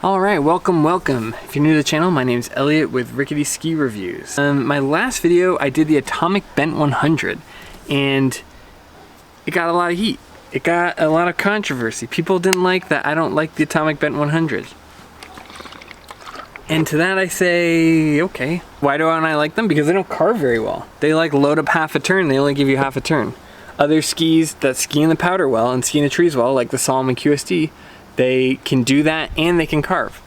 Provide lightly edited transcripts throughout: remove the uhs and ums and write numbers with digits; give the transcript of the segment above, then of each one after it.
Alright, welcome. If you're new to the channel, my name's Elliott with Rickety Ski Reviews. My last video, I did the Atomic Bent 100, and it got a lot of heat. It got a lot of controversy. People didn't like that I don't like the Atomic Bent 100. And to that I say, okay. Why don't I like them? Because they don't carve very well. They like load up half a turn, they only give you half a turn. Other skis that ski in the powder well and ski in the trees well, like the Salomon QSD, they can do that and they can carve.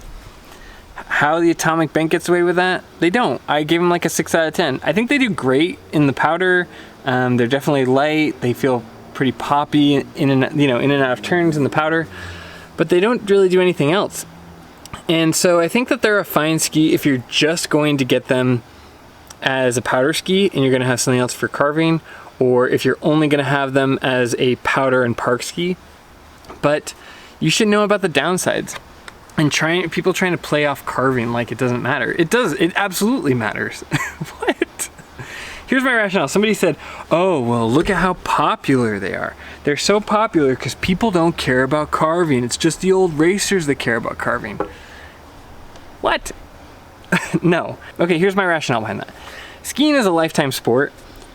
How the Atomic Bent gets away with that? They don't. I gave them like a 6 out of 10. I think they do great in the powder. They're definitely light. They feel pretty poppy in and out of turns in the powder, but they don't really do anything else. And so I think that they're a fine ski if you're just going to get them as a powder ski and you're going to have something else for carving, or if you're only going to have them as a powder and park ski. But you should know about the downsides. And people trying to play off carving like it doesn't matter. It does. It absolutely matters. What? Here's my rationale. Somebody said, oh, well, look at how popular they are. They're so popular because people don't care about carving. It's just the old racers that care about carving. What? No. Okay, here's my rationale behind that. Skiing is a lifetime sport,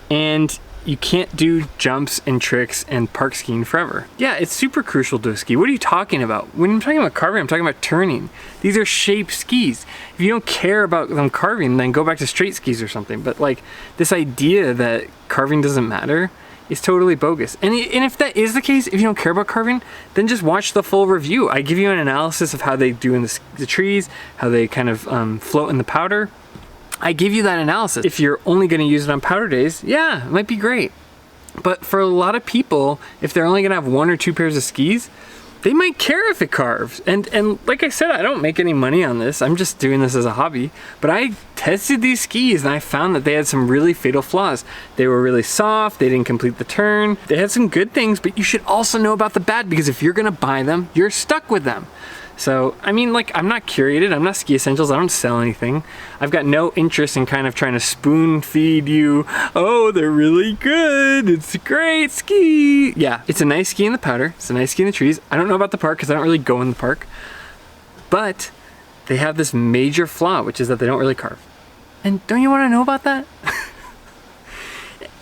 and you can't do jumps and tricks and park skiing forever. Yeah, it's super crucial to a ski. What are you talking about? When I'm talking about carving, I'm talking about turning. These are shaped skis. If you don't care about them carving, then go back to straight skis or something. But like, this idea that carving doesn't matter is totally bogus. And if that is the case, if you don't care about carving, then just watch the full review. I give you an analysis of how they do in the trees, how they kind of float in the powder. I give you that analysis. If you're only going to use it on powder days, yeah, it might be great. But for a lot of people, if they're only going to have 1 or 2 pairs of skis, they might care if it carves. And like I said, I don't make any money on this. I'm just doing this as a hobby. But I tested these skis and I found that they had some really fatal flaws. They were really soft. They didn't complete the turn. They had some good things, but you should also know about the bad, because if you're going to buy them, you're stuck with them. So, I mean, like, I'm not Curated, I'm not Ski Essentials, I don't sell anything. I've got no interest in kind of trying to spoon feed you, oh, they're really good, it's a great ski. Yeah, it's a nice ski in the powder, it's a nice ski in the trees. I don't know about the park because I don't really go in the park. But they have this major flaw, which is that they don't really carve. And don't you want to know about that?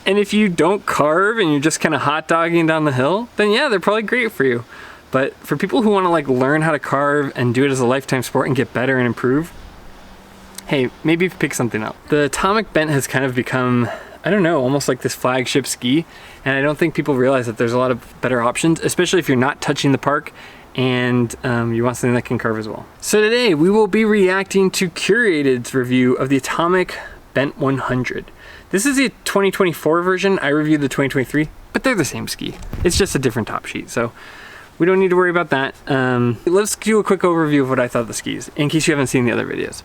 And if you don't carve and you're just kind of hot dogging down the hill, then yeah, they're probably great for you. But for people who want to like learn how to carve and do it as a lifetime sport and get better and improve, hey, maybe pick something up. The Atomic Bent has kind of become, I don't know, almost like this flagship ski. And I don't think people realize that there's a lot of better options, especially if you're not touching the park and you want something that can carve as well. So today we will be reacting to Curated's review of the Atomic Bent 100. This is the 2024 version. I reviewed the 2023, but they're the same ski. It's just a different top sheet. So we don't need to worry about that. Let's do a quick overview of what I thought of the skis, in case you haven't seen the other videos.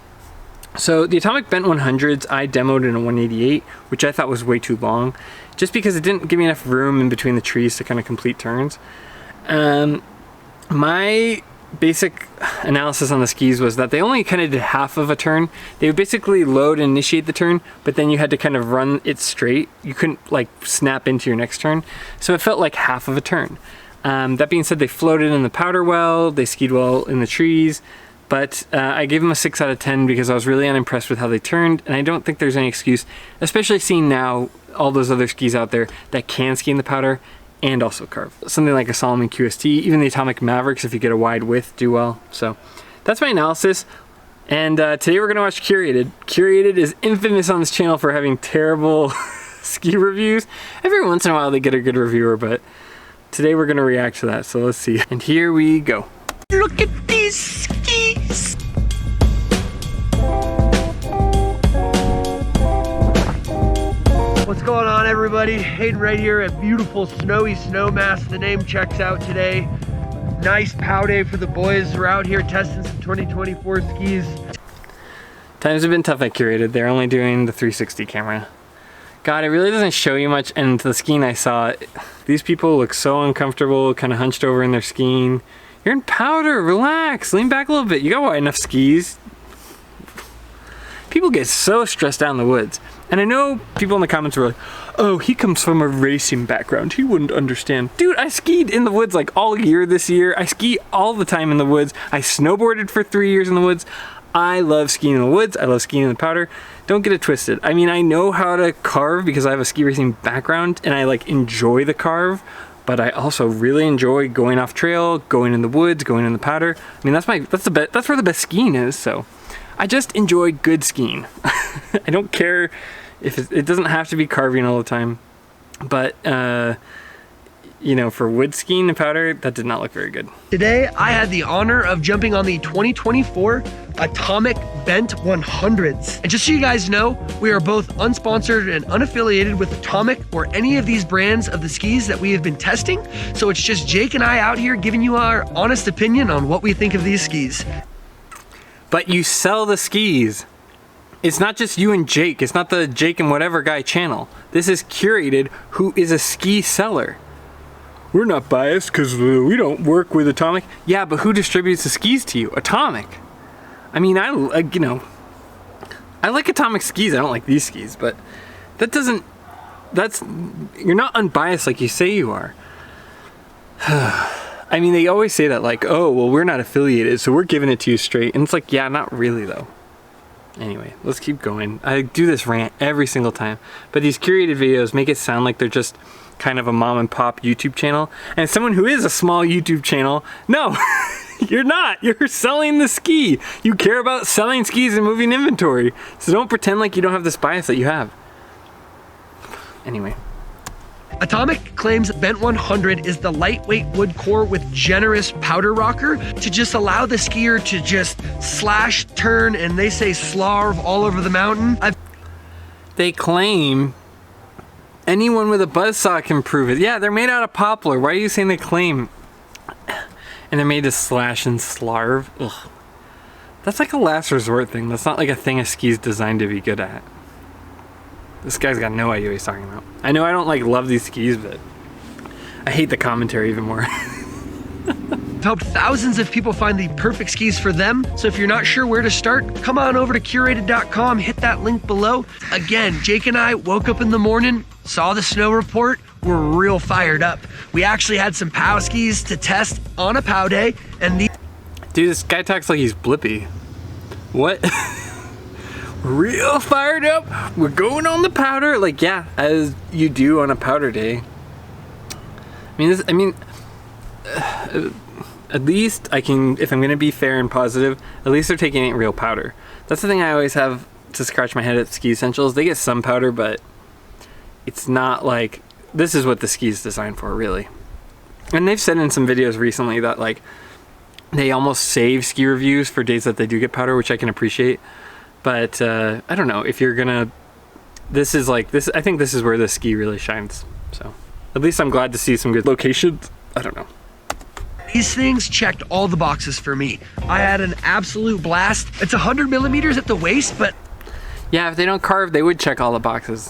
So the Atomic Bent 100s, I demoed in a 188, which I thought was way too long, just because it didn't give me enough room in between the trees to kind of complete turns. My basic analysis on the skis was that they only kind of did half of a turn. They would basically load and initiate the turn, but then you had to kind of run it straight. You couldn't like snap into your next turn. So it felt like half of a turn. That being said, they floated in the powder well, they skied well in the trees, but I gave them a 6 out of 10 because I was really unimpressed with how they turned, and I don't think there's any excuse, especially seeing now all those other skis out there that can ski in the powder and also carve. Something like a Salomon QST, even the Atomic Mavericks, if you get a wide width, do well. So that's my analysis, and today we're going to watch Curated. Curated is infamous on this channel for having terrible ski reviews. Every once in a while they get a good reviewer, but today we're gonna react to that, so let's see. And here we go. Look at these skis! What's going on, everybody? Hayden right here at beautiful snowy Snowmass. The name checks out today. Nice pow day for the boys. We're out here testing some 2024 skis. Times have been tough at Curated. They're only doing the 360 camera. God, it really doesn't show you much, and the skiing I saw, these people look so uncomfortable, kind of hunched over in their skiing. You're in powder, relax, lean back a little bit. You got wide enough skis. People get so stressed out in the woods. And I know people in the comments were like, oh, he comes from a racing background, he wouldn't understand. Dude, I skied in the woods like all year this year. I ski all the time in the woods. I snowboarded for 3 years in the woods. I love skiing in the woods. I love skiing in the powder. Don't get it twisted. I mean, I know how to carve because I have a ski racing background and I like enjoy the carve, but I also really enjoy going off trail, going in the woods, going in the powder. I mean, that's where the best skiing is. So I just enjoy good skiing. I don't care if it doesn't have to be carving all the time, but you know, for wood skiing and powder, that did not look very good. Today, I had the honor of jumping on the 2024 Atomic Bent 100s. And just so you guys know, we are both unsponsored and unaffiliated with Atomic or any of these brands of the skis that we have been testing. So it's just Jake and I out here giving you our honest opinion on what we think of these skis. But you sell the skis. It's not just you and Jake. It's not the Jake and whatever guy channel. This is Curated, who is a ski seller. We're not biased because we don't work with Atomic. Yeah, but who distributes the skis to you? Atomic. I mean, I like Atomic skis. I don't like these skis, but you're not unbiased like you say you are. I mean, they always say that like, oh, well, we're not affiliated, so we're giving it to you straight. And it's like, yeah, not really though. Anyway, let's keep going. I do this rant every single time, but these curated videos make it sound like they're just kind of a mom and pop YouTube channel. And as someone who is a small YouTube channel, no, you're not. You're selling the ski. You care about selling skis and moving inventory. So don't pretend like you don't have this bias that you have. Anyway. Atomic claims Bent 100 is the lightweight wood core with generous powder rocker to just allow the skier to just slash, turn, and they say slarve all over the mountain. They claim anyone with a buzzsaw can prove it. Yeah, they're made out of poplar. Why are you saying they claim? And they're made to slash and slarve. Ugh. That's like a last resort thing. That's not like a thing a ski's designed to be good at. This guy's got no idea what he's talking about. I know I don't like love these skis, but I hate the commentary even more. I've helped thousands of people find the perfect skis for them. So if you're not sure where to start, come on over to curated.com, hit that link below. Again, Jake and I woke up in the morning, saw the snow report, we're real fired up. We actually had some POW skis to test on a POW day, and dude, this guy talks like he's Blippy. What? Real fired up. We're going on the powder. Like, yeah, as you do on a powder day. At least I can, if I'm gonna be fair and positive, at least they're taking it real powder. That's the thing I always have to scratch my head at Ski Essentials. They get some powder, but it's not like, this is what the ski's designed for, really. And they've said in some videos recently that like, they almost save ski reviews for days that they do get powder, which I can appreciate. But I don't know, if you're gonna, this is like, this. I think this is where the ski really shines. So at least I'm glad to see some good locations. I don't know. These things checked all the boxes for me. I had an absolute blast. It's 100 millimeters at the waist, but yeah, if they don't carve, they would check all the boxes.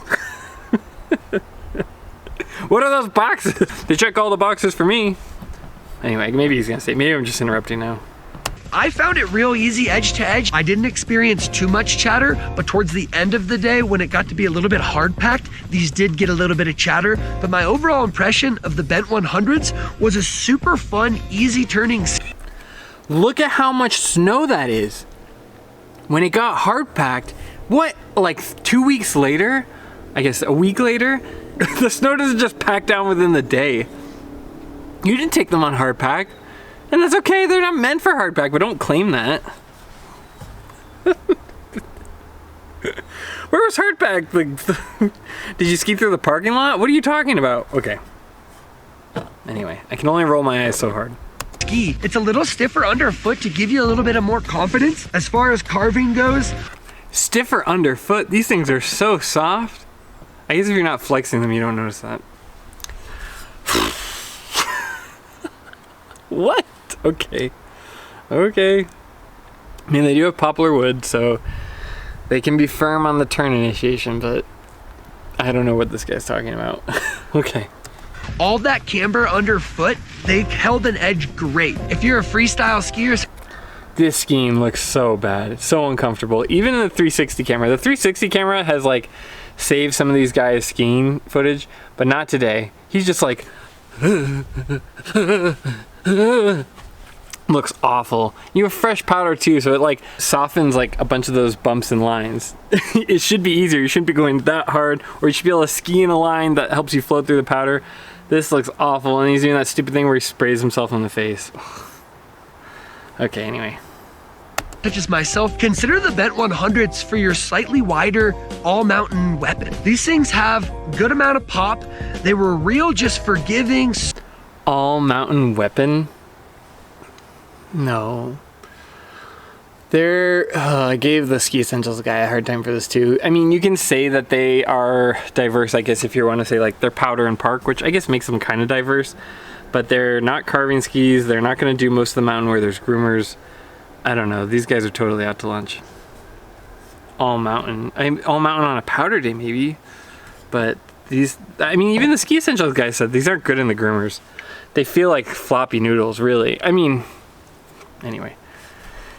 What are those boxes? They check all the boxes for me. Anyway, maybe he's gonna say, maybe I'm just interrupting now. I found it real easy edge to edge. I didn't experience too much chatter, but towards the end of the day, when it got to be a little bit hard packed, these did get a little bit of chatter. But my overall impression of the Bent 100s was a super fun, easy turning. Look at how much snow that is. When it got hard packed, what, like 2 weeks later? I guess a week later? The snow doesn't just pack down within the day. You didn't take them on hard pack. And that's okay, they're not meant for hardback, but don't claim that. Where was hardback? Like, did you ski through the parking lot? What are you talking about? Okay. Anyway, I can only roll my eyes so hard. Ski. It's a little stiffer underfoot to give you a little bit of more confidence as far as carving goes. Stiffer underfoot? These things are so soft. I guess if you're not flexing them, you don't notice that. What? Okay. Okay. I mean, they do have poplar wood, so they can be firm on the turn initiation, but I don't know what this guy's talking about. Okay. All that camber underfoot, they held an edge great. If you're a freestyle skier, this skiing looks so bad. It's so uncomfortable. Even in the 360 camera. The 360 camera has like save some of these guys' skiing footage, but not today. He's just like, looks awful. You have fresh powder too, so it like softens like a bunch of those bumps and lines. It should be easier. You shouldn't be going that hard, or you should be able to ski in a line that helps you float through the powder. This looks awful, and he's doing that stupid thing where he sprays himself in the face. Okay, anyway. Touches myself. Consider the Bent 100s for your slightly wider all-mountain weapon. These things have good amount of pop. They were real, just forgiving. All-mountain weapon? No. I gave the Ski Essentials guy a hard time for this too. I mean, you can say that they are diverse, I guess, if you want to say like they're powder and park, which I guess makes them kind of diverse, but they're not carving skis. They're not going to do most of the mountain where there's groomers. I don't know. These guys are totally out to lunch. All mountain on a powder day maybe, but these, I mean, even the Ski Essentials guy said these aren't good in the groomers. They feel like floppy noodles, really. I mean, anyway.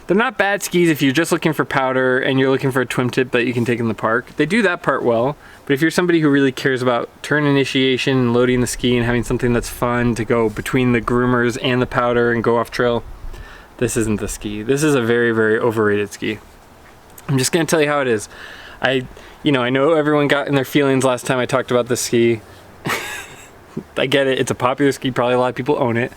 They're not bad skis if you're just looking for powder and you're looking for a twin tip that you can take in the park. They do that part well, but if you're somebody who really cares about turn initiation and loading the ski and having something that's fun to go between the groomers and the powder and go off trail, this isn't the ski. This is a very, very overrated ski. I'm just gonna tell you how it is. I know everyone got in their feelings last time I talked about this ski. I get it, it's a popular ski, probably a lot of people own it.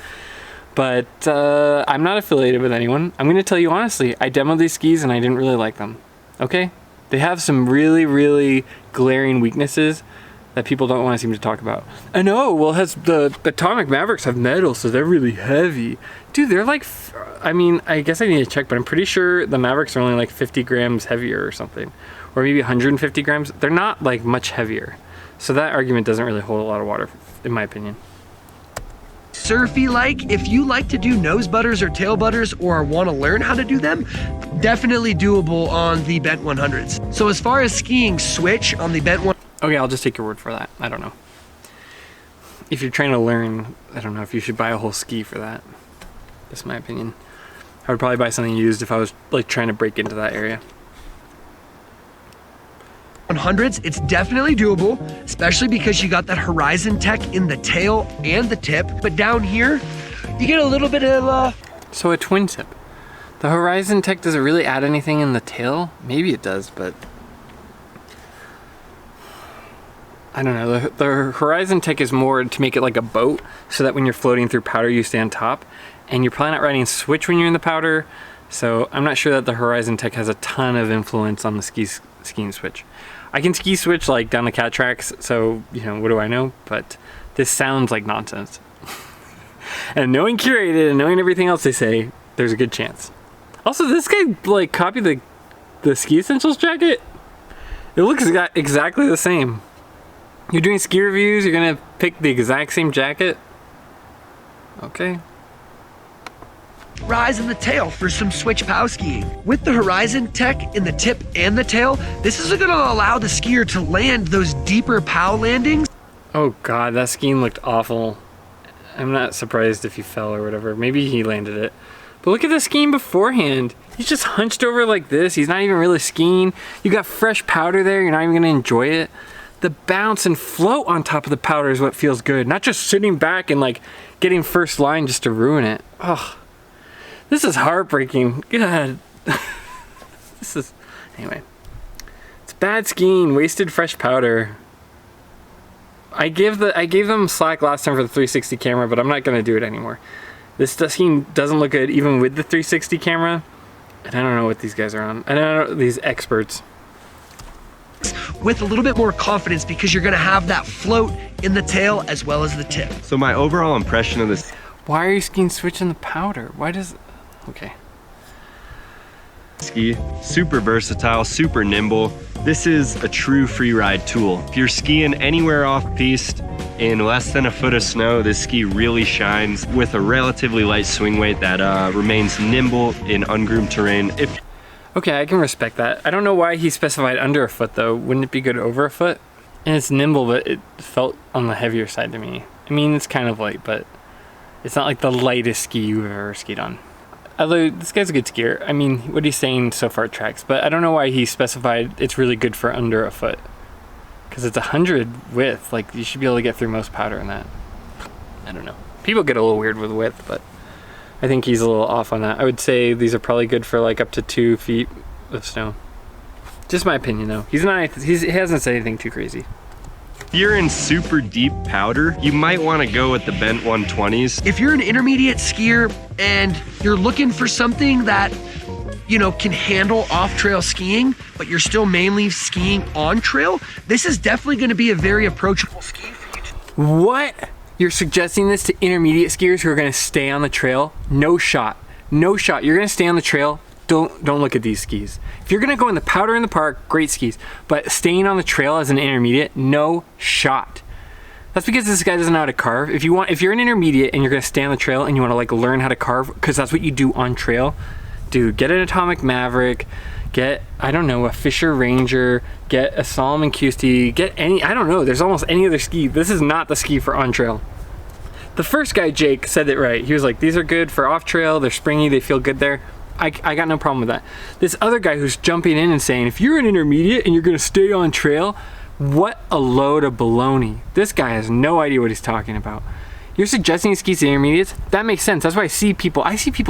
But I'm not affiliated with anyone. I'm going to tell you honestly, I demoed these skis and I didn't really like them. Okay? They have some really, really glaring weaknesses that people don't want to seem to talk about. I know, well, the Atomic Mavericks have metal, so they're really heavy. Dude, they're like, I mean, I guess I need to check, but I'm pretty sure the Mavericks are only like 50 grams heavier or something. Or maybe 150 grams. They're not like much heavier. So that argument doesn't really hold a lot of water, in my opinion. Surfy like, if you like to do nose butters or tail butters or want to learn how to do them, definitely doable on the Bent 100s. So as far as skiing switch on the Bent 100s. Okay, I'll just take your word for that. I don't know. If you're trying to learn, I don't know if you should buy a whole ski for that. That's my opinion. I would probably buy something used if I was like trying to break into that area. 100s, it's definitely doable, especially because you got that Horizon tech in the tail and the tip. But down here, you get a little bit of So a twin tip. The Horizon tech, does it really add anything in the tail? Maybe it does, but I don't know. The Horizon tech is more to make it like a boat, so that when you're floating through powder, you stay on top. And you're probably not riding switch when you're in the powder, so I'm not sure that the Horizon tech has a ton of influence on the skiing switch. I can ski switch like down the cat tracks, so what do I know? But this sounds like nonsense. And knowing Curated and knowing everything else they say, there's a good chance. Also, this guy like copied the Ski Essentials jacket. It looks exactly the same. You're doing ski reviews, you're gonna pick the exact same jacket? Okay. rise in the tail for some switch pow skiing. With the Horizon tech in the tip and the tail, this is going to allow the skier to land those deeper pow landings. Oh god, that skiing looked awful. I'm not surprised if he fell or whatever. Maybe he landed it. But look at the skiing beforehand. He's just hunched over like this. He's not even really skiing. You got fresh powder there. You're not even gonna enjoy it. The bounce and float on top of the powder is what feels good. Not just sitting back and like getting first line just to ruin it. Ugh. This is heartbreaking. God. Anyway. It's bad skiing, wasted fresh powder. I gave them slack last time for the 360 camera, but I'm not gonna do it anymore. This skiing doesn't look good even with the 360 camera. And I don't know what these guys are on. I don't know these experts. With a little bit more confidence because you're gonna have that float in the tail as well as the tip. So my overall impression of this Why are you skiing switching the powder? Why does, okay. ski, super versatile, super nimble. This is a true free ride tool. If you're skiing anywhere off piste in less than a foot of snow, this ski really shines with a relatively light swing weight that remains nimble in ungroomed terrain. Okay, I can respect that. I don't know why he specified under a foot though. Wouldn't it be good over a foot? And it's nimble, but it felt on the heavier side to me. I mean, it's kind of light, but it's not like the lightest ski you've ever skied on. Although, this guy's a good skier. I mean, what he's saying so far tracks, but I don't know why he specified it's really good for under a foot. Because it's 100 width. Like, you should be able to get through most powder in that. I don't know. People get a little weird with width, but I think he's a little off on that. I would say these are probably good for like up to 2 feet of snow. Just my opinion though. He hasn't said anything too crazy. If you're in super deep powder, you might want to go with the bent 120s. If you're an intermediate skier and you're looking for something that, you know, can handle off-trail skiing, but you're still mainly skiing on trail, this is definitely going to be a very approachable ski for you to. What? You're suggesting this to intermediate skiers who are going to stay on the trail? No shot. No shot. You're going to stay on the trail. Don't look at these skis. If you're going to go in the powder in the park, great skis. But staying on the trail as an intermediate, no shot. That's because this guy doesn't know how to carve. If you're an intermediate and you're going to stay on the trail and you want to like learn how to carve, because that's what you do on trail, dude, get an Atomic Maverick, get, I don't know, a Fisher Ranger, get a Solomon QST, get any, I don't know, there's almost any other ski. This is not the ski for on trail. The first guy, Jake, said it right. He was like, these are good for off trail, they're springy, they feel good there. I got no problem with that. This other guy who's jumping in and saying, if you're an intermediate and you're gonna stay on trail, what a load of baloney. This guy has no idea what he's talking about. You're suggesting skis to intermediates? That makes sense. That's why I see people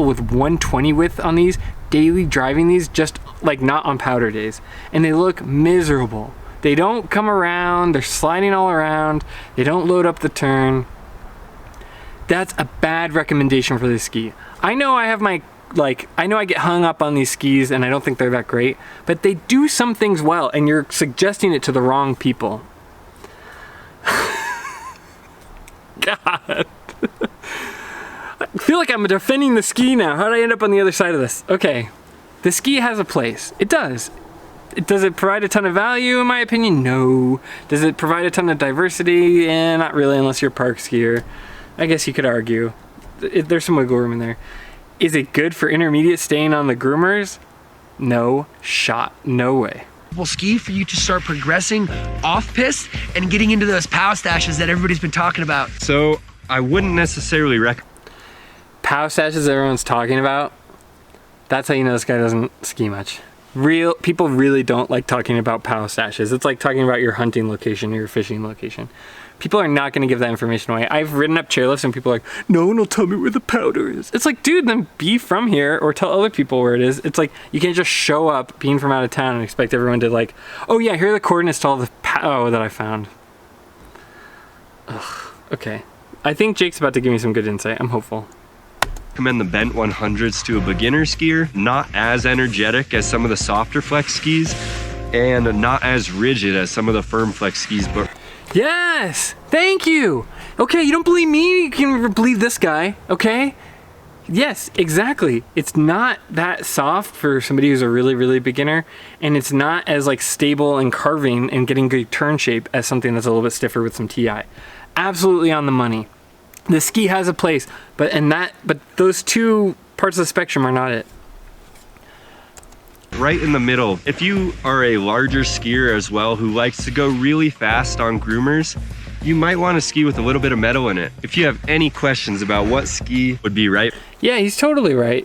with 120 width on these, daily driving these, just like not on powder days. And they look miserable. They don't come around, they're sliding all around, they don't load up the turn. That's a bad recommendation for this ski. I know I have my, I know I get hung up on these skis and I don't think they're that great, but they do some things well and you're suggesting it to the wrong people. God. I feel like I'm defending the ski now. How did I end up on the other side of this? Okay, the ski has a place. It does. Does it provide a ton of value in my opinion? No. Does it provide a ton of diversity? Not really, unless you're a park skier. I guess you could argue. There's some wiggle room in there. Is it good for intermediate staying on the groomers? No shot. No way. Ski for you to start progressing off piste and getting into those pow stashes that everybody's been talking about. So I wouldn't necessarily recommend pow stashes everyone's talking about. That's how you know this guy doesn't ski much. People really don't like talking about pow stashes. It's like talking about your hunting location or your fishing location. People are not going to give that information away. I've ridden up chairlifts and people are like, no one will tell me where the powder is. It's like, dude, then be from here or tell other people where it is. It's like, you can't just show up being from out of town and expect everyone to like, oh yeah, here are the coordinates to all the pow that I found. Ugh, okay. I think Jake's about to give me some good insight. I'm hopeful. Recommend the bent 100s to a beginner skier. Not as energetic as some of the softer flex skis and not as rigid as some of the firm flex skis, but yes, thank you. Okay, you don't believe me, you can believe this guy, okay? Yes, exactly. It's not that soft for somebody who's a really, really beginner, and it's not as like stable and carving and getting good turn shape as something that's a little bit stiffer with some TI. Absolutely on the money. The ski has a place, but those two parts of the spectrum are not it. Right in the middle. If you are a larger skier as well who likes to go really fast on groomers, you might want to ski with a little bit of metal in it. If you have any questions about what ski would be right. Yeah, he's totally right.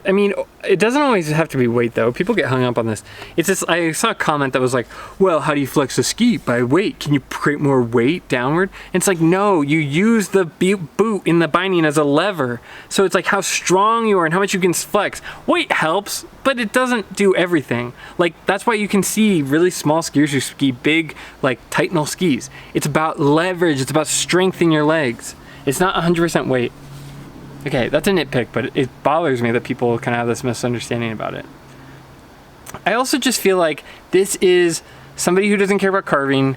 I mean, it doesn't always have to be weight though. People get hung up on this. It's just, I saw a comment that was like, well, how do you flex the ski? By weight. Can you create more weight downward? And it's like, no, you use the boot in the binding as a lever. So it's like how strong you are and how much you can flex. Weight helps, but it doesn't do everything. Like, that's why you can see really small skiers who ski big, like Titanal skis. It's about leverage. It's about strength in your legs. It's not 100% weight. Okay, that's a nitpick, but it bothers me that people kind of have this misunderstanding about it. I also just feel like this is somebody who doesn't care about carving,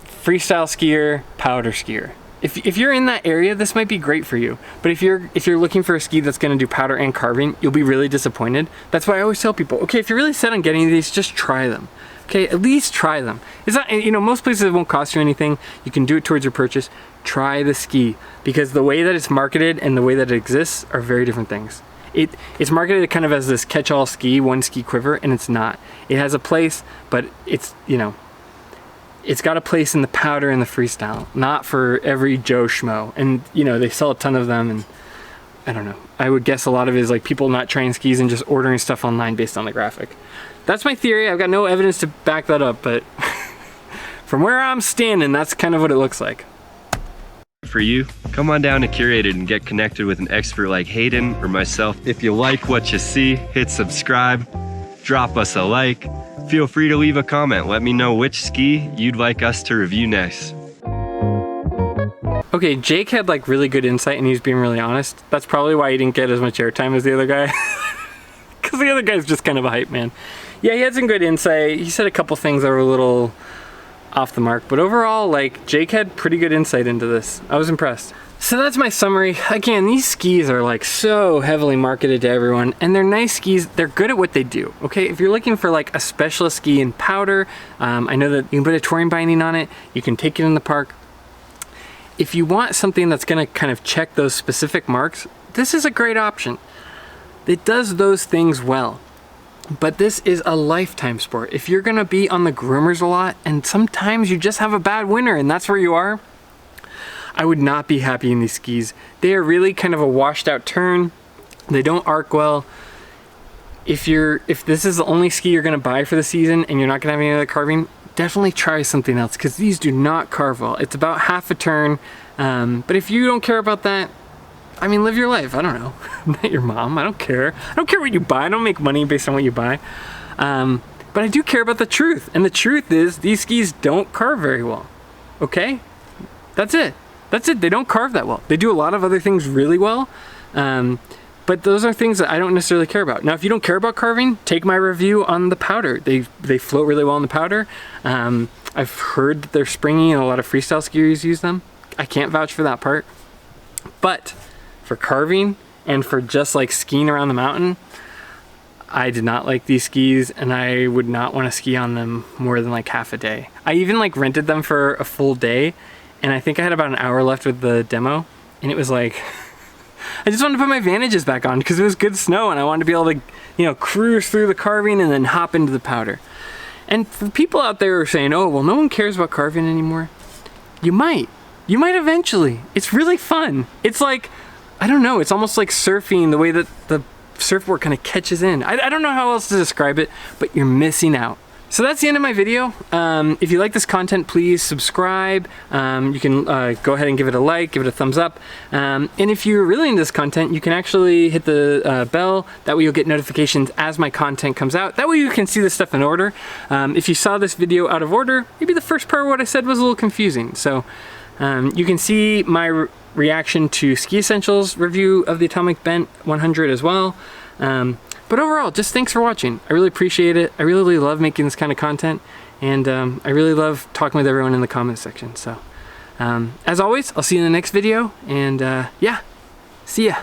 freestyle skier, powder skier. If you're in that area, this might be great for you. But if you're looking for a ski that's going to do powder and carving, you'll be really disappointed. That's why I always tell people, okay, if you're really set on getting these, just try them. Okay, at least try them. It's not, you know, most places it won't cost you anything. You can do it towards your purchase. Try the ski, because the way that it's marketed and the way that it exists are very different things. It's marketed kind of as this catch-all ski, one ski quiver, and it's not. It has a place, but it's, you know, it's got a place in the powder and the freestyle, not for every Joe Schmo. And, you know, they sell a ton of them, and I don't know. I would guess a lot of it is like people not trying skis and just ordering stuff online based on the graphic. That's my theory. I've got no evidence to back that up, but from where I'm standing, that's kind of what it looks like. For you, come on down to Curated and get connected with an expert like Hayden or myself. If you like what you see, hit subscribe, drop us a like. Feel free to leave a comment. Let me know which ski you'd like us to review next. Okay, Jake had like really good insight and he was being really honest. That's probably why he didn't get as much airtime as the other guy. Because the other guy's just kind of a hype man. Yeah, he had some good insight. He said a couple things that were a little off the mark, but overall, like, Jake had pretty good insight into this. I was impressed. So that's my summary. Again, these skis are like so heavily marketed to everyone, and they're nice skis. They're good at what they do, okay? If you're looking for like a specialist ski in powder, I know that you can put a touring binding on it. You can take it in the park. If you want something that's gonna kind of check those specific marks, this is a great option. It does those things well. But this is a lifetime sport. If you're gonna be on the groomers a lot, and sometimes you just have a bad winter and that's where you are, I would not be happy in these skis. They are really kind of a washed out turn. They don't arc well. If this is the only ski you're gonna buy for the season and you're not gonna have any other carving, definitely try something else, because these do not carve well. It's about half a turn, but if you don't care about that, I mean, live your life. I don't know. I'm not your mom. I don't care. I don't care what you buy. I don't make money based on what you buy. But I do care about the truth. And the truth is these skis don't carve very well. Okay? That's it. That's it. They don't carve that well. They do a lot of other things really well. But those are things that I don't necessarily care about. Now, if you don't care about carving, take my review on the powder. They float really well in the powder. I've heard that they're springy and a lot of freestyle skiers use them. I can't vouch for that part. But for carving and for just like skiing around the mountain, I did not like these skis, and I would not want to ski on them more than like half a day. I even like rented them for a full day, and I think I had about an hour left with the demo, and it was like I just wanted to put my Vantages back on because it was good snow and I wanted to be able to, you know, cruise through the carving and then hop into the powder. And for people out there who are saying, oh, well, no one cares about carving anymore, you might eventually. It's really fun. It's like, I don't know, it's almost like surfing, the way that the surfboard kind of catches in. I don't know how else to describe it, but you're missing out. So that's the end of my video. If you like this content, please subscribe. You can go ahead and give it a like, give it a thumbs up. And if you're really into this content, you can actually hit the bell. That way you'll get notifications as my content comes out. That way you can see this stuff in order. If you saw this video out of order, maybe the first part of what I said was a little confusing. So you can see my reaction to Ski Essentials review of the Atomic Bent 100 as well. But overall, just thanks for watching. I really appreciate it. I really love making this kind of content, and I really love talking with everyone in the comments section. So as always, I'll see you in the next video, and yeah, see ya.